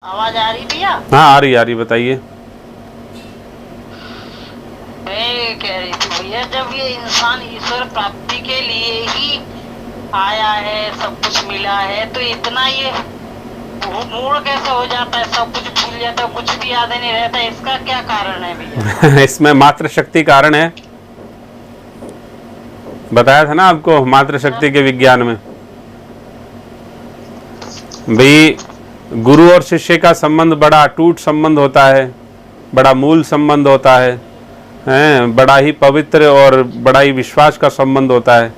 आवाज आ रही भैया? हाँ आ रही बताइए। मैं कह रही थी भैया, जब ये इंसान ईश्वर प्राप्ति के लिए ही आया है, सब कुछ मिला है, तो इतना ये मूड कैसे हो जाता है, सब कुछ भूल जाता है, कुछ भी याद नहीं रहता, इसका क्या कारण है भैया? इसमें मात्र शक्ति कारण है। बताया था ना आपको मात्र शक्ति के विज्ञान में भाई, गुरु और शिष्य का संबंध बड़ा अटूट संबंध होता है, बड़ा मूल संबंध होता है, बड़ा ही पवित्र और बड़ा ही विश्वास का संबंध होता है।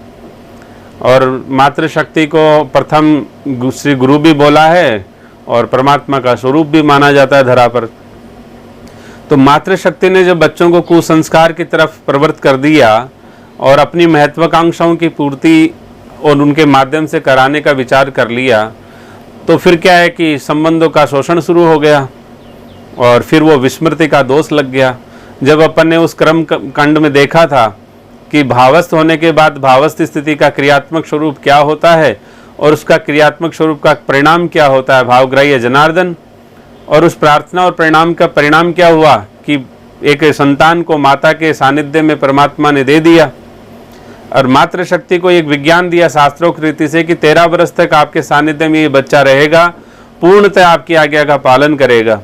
और मातृ शक्ति को प्रथम श्री गुरु भी बोला है और परमात्मा का स्वरूप भी माना जाता है धरा पर। तो मातृ शक्ति ने जब बच्चों को कुसंस्कार की तरफ प्रवृत्त कर दिया और अपनी महत्वाकांक्षाओं की पूर्ति और उनके माध्यम से कराने का विचार कर लिया, तो फिर क्या है कि संबंधों का शोषण शुरू हो गया और फिर वो विस्मृति का दोष लग गया। जब अपन ने उस क्रम कांड में देखा था कि भावस्थ होने के बाद भावस्थ स्थिति का क्रियात्मक स्वरूप क्या होता है और उसका क्रियात्मक स्वरूप का परिणाम क्या होता है, भावग्राह्य जनार्दन, और उस प्रार्थना और परिणाम का परिणाम क्या हुआ कि एक संतान को माता के सानिध्य में परमात्मा ने दे दिया और मातृ शक्ति को एक विज्ञान दिया शास्त्रोक्त रीति से कि 13 वर्ष तक आपके सानिध्य में ये बच्चा रहेगा, पूर्णतः आपकी आज्ञा का पालन करेगा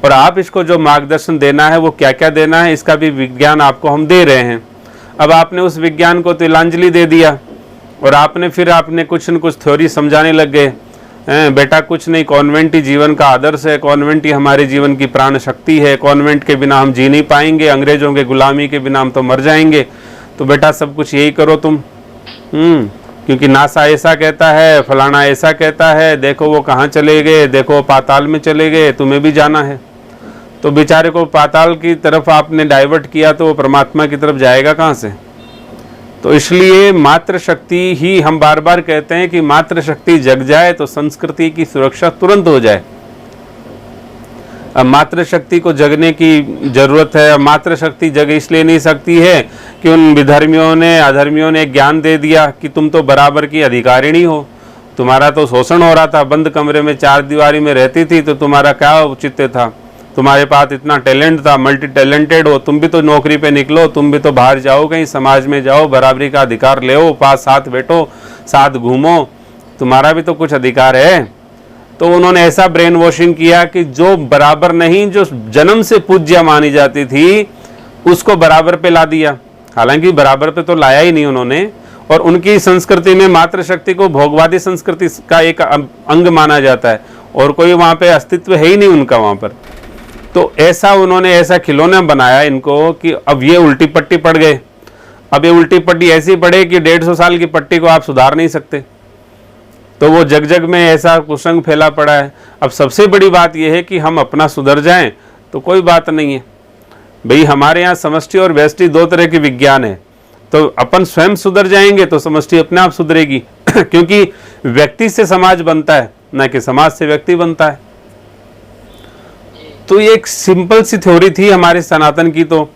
और आप इसको जो मार्गदर्शन देना है वो क्या क्या देना है इसका भी विज्ञान आपको हम दे रहे हैं। अब आपने उस विज्ञान को तिलांजलि दे दिया और आपने कुछ न कुछ थ्योरी समझाने लग गए, बेटा कुछ नहीं, कॉन्वेंट ही जीवन का आदर्श है, कॉन्वेंट ही हमारे जीवन की प्राण शक्ति है, कॉन्वेंट के बिना हम जी नहीं पाएंगे, अंग्रेजों के गुलामी के बिना हम तो मर जाएंगे, तो बेटा सब कुछ यही करो तुम। क्योंकि नासा ऐसा कहता है, फलाना ऐसा कहता है, देखो वो कहाँ चले गए, देखो पाताल में चले गए, तुम्हें भी जाना है। तो बेचारे को पाताल की तरफ आपने डाइवर्ट किया तो वो परमात्मा की तरफ जाएगा कहाँ से? तो इसलिए मातृ शक्ति ही हम बार बार कहते हैं कि मातृ शक्ति जग जाए तो संस्कृति की सुरक्षा तुरंत हो जाए। अब मातृ शक्ति को जगने की जरूरत है। अब मातृ शक्ति जग इसलिए नहीं सकती है कि उन विधर्मियों ने अधर्मियों ने ज्ञान दे दिया कि तुम तो बराबर की अधिकारिणी हो, तुम्हारा तो शोषण हो रहा था, बंद कमरे में 4 दीवारी में रहती थी, तो तुम्हारा क्या औचित्य था? तुम्हारे पास इतना टैलेंट था, मल्टी टैलेंटेड हो, तुम भी तो नौकरी पे निकलो, तुम भी तो बाहर जाओ, कहीं समाज में जाओ, बराबरी का अधिकार ले, पास साथ बैठो, साथ घूमो, तुम्हारा भी तो कुछ अधिकार है। तो उन्होंने ऐसा ब्रेन वॉशिंग किया कि जो बराबर नहीं, जो जन्म से पूज्य मानी जाती थी उसको बराबर पे ला दिया। हालांकि बराबर पे तो लाया ही नहीं उन्होंने, और उनकी संस्कृति में मातृशक्ति को भोगवादी संस्कृति का एक अंग माना जाता है और कोई वहां पे अस्तित्व है ही नहीं उनका वहां पर। तो ऐसा उन्होंने ऐसा खिलौना बनाया इनको कि अब ये उल्टी पट्टी पड़ गए। अब ये उल्टी पट्टी ऐसी पड़े कि 150 साल की पट्टी को आप सुधार नहीं सकते। तो वो जग जग में ऐसा कुसंग फैला पड़ा है। अब सबसे बड़ी बात यह है कि हम अपना सुधर जाएं तो कोई बात नहीं है भाई। हमारे यहाँ समष्टि और व्यष्टि 2 तरह के विज्ञान है। तो अपन स्वयं सुधर जाएंगे तो समष्टि अपने आप सुधरेगी क्योंकि व्यक्ति से समाज बनता है, न कि समाज से व्यक्ति बनता है। तो ये एक सिंपल सी थ्योरी थी हमारे सनातन की। तो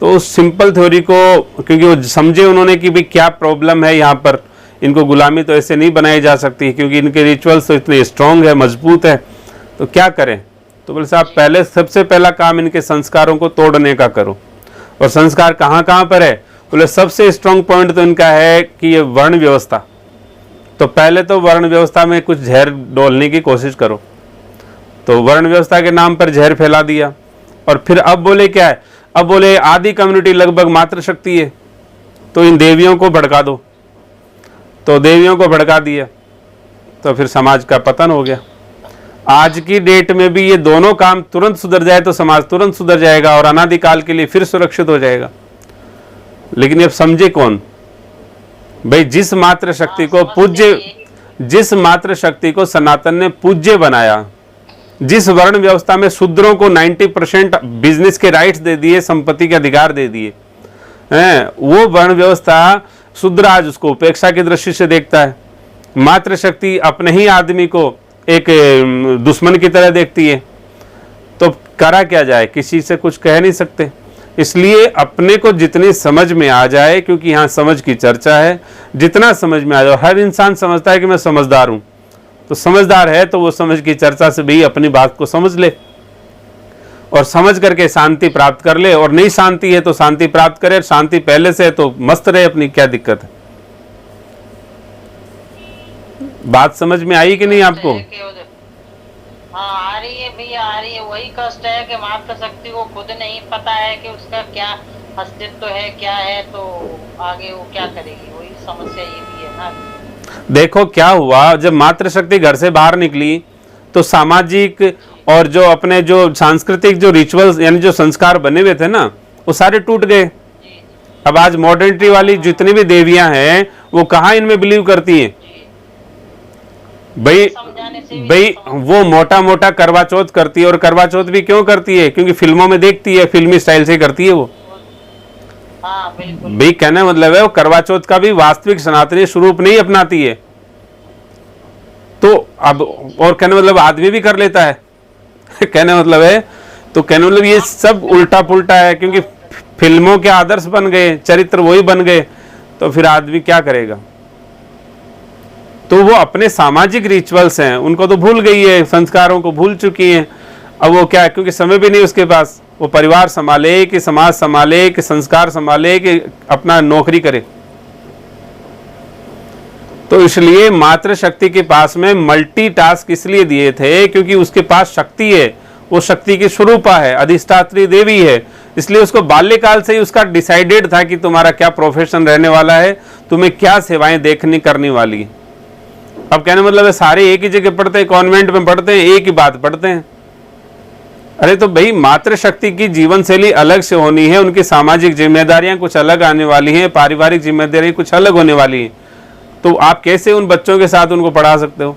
उस सिंपल थ्योरी को क्योंकि वो समझे उन्होंने कि भाई क्या प्रॉब्लम है यहाँ पर, इनको गुलामी तो ऐसे नहीं बनाई जा सकती क्योंकि इनके रिचुअल्स तो इतने स्ट्रॉन्ग है, मजबूत है, तो क्या करें? तो बोले साहब पहले सबसे पहला काम इनके संस्कारों को तोड़ने का करो। और संस्कार कहाँ कहाँ पर है? बोले सबसे स्ट्रॉन्ग पॉइंट तो इनका है कि ये वर्ण व्यवस्था। तो पहले तो वर्ण व्यवस्था में कुछ जहर डोलने की कोशिश करो। तो वर्ण व्यवस्था के नाम पर जहर फैला दिया और फिर अब बोले क्या है? अब बोले आधी कम्युनिटी लगभग मातृशक्ति है, तो इन देवियों को भड़का दो। तो देवियों को भड़का दिया तो फिर समाज का पतन हो गया। आज की डेट में भी ये दोनों काम तुरंत सुधर जाए तो समाज तुरंत सुधर जाएगा और अनादिकाल के लिए फिर सुरक्षित हो जाएगा। लेकिन अब समझे कौन भाई? जिस मातृ शक्ति को सनातन ने पूज्य बनाया, जिस वर्ण व्यवस्था में शूद्रों को 90% बिजनेस के राइट्स दे दिए, संपत्ति के अधिकार दे दिए, वो वर्ण व्यवस्था शूद्र आज उसको उपेक्षा की दृष्टि से देखता है। मातृशक्ति अपने ही आदमी को एक दुश्मन की तरह देखती है। तो करा क्या जाए? किसी से कुछ कह नहीं सकते। इसलिए अपने को जितनी समझ में आ जाए, क्योंकि यहाँ समझ की चर्चा है, जितना समझ में आ जाए, हर इंसान समझता है कि मैं समझदार हूँ, तो समझदार है तो वो समझ की चर्चा से भी अपनी बात को समझ ले और समझ करके शांति प्राप्त कर ले, और नहीं शांति है तो शांति प्राप्त करे, शांति पहले से है तो मस्त रहे अपनी, क्या दिक्कत है। बात समझ में आई कि नहीं आपको? हाँ आ रही है भैया, आ रही है। वही कष्ट है कि मातृशक्ति को खुद नहीं पता है कि उसका क्या अस्तित्व है, क्या है, तो आगे वो क्या करेगी, वही समस्या ये भी है ना। देखो क्या हुआ, जब मातृशक्ति घर से बाहर निकली तो सामाजिक और जो अपने जो सांस्कृतिक जो रिचुअल्स यानी जो संस्कार बने हुए थे ना, वो सारे टूट गए। अब आज मॉडर्निटी वाली जितनी भी देवियां हैं वो कहाँ इनमें बिलीव करती हैं? भाई वो मोटा मोटा करवा चौथ करती है, और करवा चौथ भी क्यों करती है? क्योंकि फिल्मों में देखती है, फिल्मी स्टाइल से करती है वो। हाँ, बिल्कुल। भाई कहने मतलब है वो करवा चौथ का भी वास्तविक सनातनी स्वरूप नहीं अपनाती है। तो अब और कहने मतलब आदमी भी कर लेता है कहने मतलब है, तो कहने मतलब ये सब उल्टा पुल्टा है, क्योंकि फिल्मों के आदर्श बन गए, चरित्र वही बन गए, तो फिर आदमी क्या करेगा? तो वो अपने सामाजिक रिचुअल्स हैं उनको तो भूल गई है, संस्कारों को भूल चुकी है। अब वो क्या है, क्योंकि समय भी नहीं उसके पास, वो परिवार संभाले कि समाज संभाले कि संस्कार संभाले कि अपना नौकरी करे। तो इसलिए मातृशक्ति के पास में मल्टीटास्क इसलिए दिए थे क्योंकि उसके पास शक्ति है, वो शक्ति की स्वरूपा है, अधिष्ठात्री देवी है। इसलिए उसको बाल्यकाल से ही उसका डिसाइडेड था कि तुम्हारा क्या प्रोफेशन रहने वाला है, तुम्हें क्या सेवाएं देखनी करनी वाली। अब कहने मतलब है सारे एक ही जगह पढ़ते हैं, कॉन्वेंट में पढ़ते हैं, एक ही बात पढ़ते हैं। अरे तो भाई मातृशक्ति की जीवन शैली अलग से होनी है, उनकी सामाजिक जिम्मेदारियां कुछ अलग आने वाली हैं, पारिवारिक जिम्मेदारियां कुछ अलग होने वाली हैं। तो आप कैसे उन बच्चों के साथ उनको पढ़ा सकते हो?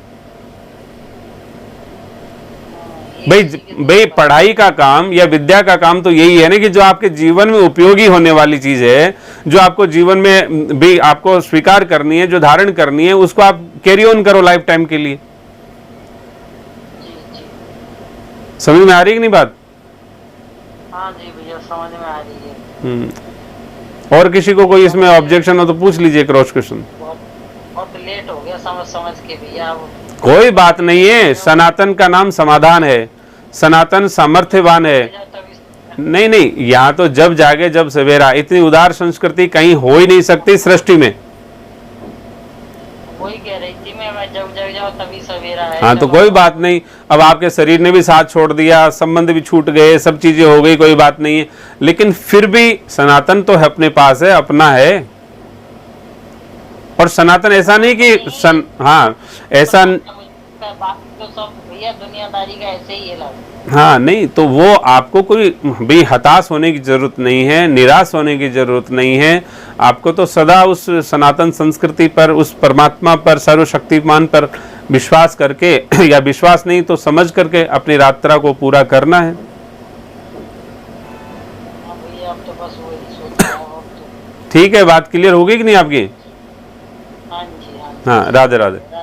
भाई पढ़ाई का काम या विद्या का काम तो यही है ना कि जो आपके जीवन में उपयोगी होने वाली चीज है, जो आपको जीवन में भी आपको स्वीकार करनी है, जो धारण करनी है, उसको आप कैरी ऑन करो लाइफ टाइम के लिए। समझ में आ रही है कि नहीं बात? हाँ जी भैया, समझ में आ रही है। और किसी को कोई इसमें ऑब्जेक्शन हो तो पूछ लीजिए क्रॉस क्वेश्चन। बहुत लेट हो गया समझ के भैया। कोई बात नहीं है, सनातन का नाम समाधान है, सनातन सामर्थ्यवान है। नहीं, यहाँ तो जब जागे जब सवेरा, इतनी उदार संस्कृति कहीं हो ही नहीं सकती सृष्टि में। वही कह रही थी मैं जब जग जाओ तभी सवेरा है। हाँ तो कोई बात नहीं, अब आपके शरीर ने भी साथ छोड़ दिया, संबंध भी छूट गए, सब चीजें हो गई, कोई बात नहीं है, लेकिन फिर भी सनातन तो है, अपने पास है, अपना है। और सनातन ऐसा नहीं कि हाँ ऐसा तो सब भैया दुनियादारी का ऐसे ही है। हाँ नहीं, तो वो आपको कोई भी हताश होने की जरूरत नहीं है, निराश होने की जरूरत नहीं है। आपको तो सदा उस सनातन संस्कृति पर, उस परमात्मा पर, सर्वशक्तिमान पर विश्वास करके या विश्वास नहीं तो समझ करके अपनी यात्रा को पूरा करना है। ठीक है, बात क्लियर हो गई कि नहीं आपकी? हाँ जी, हाँ, राधे राधे।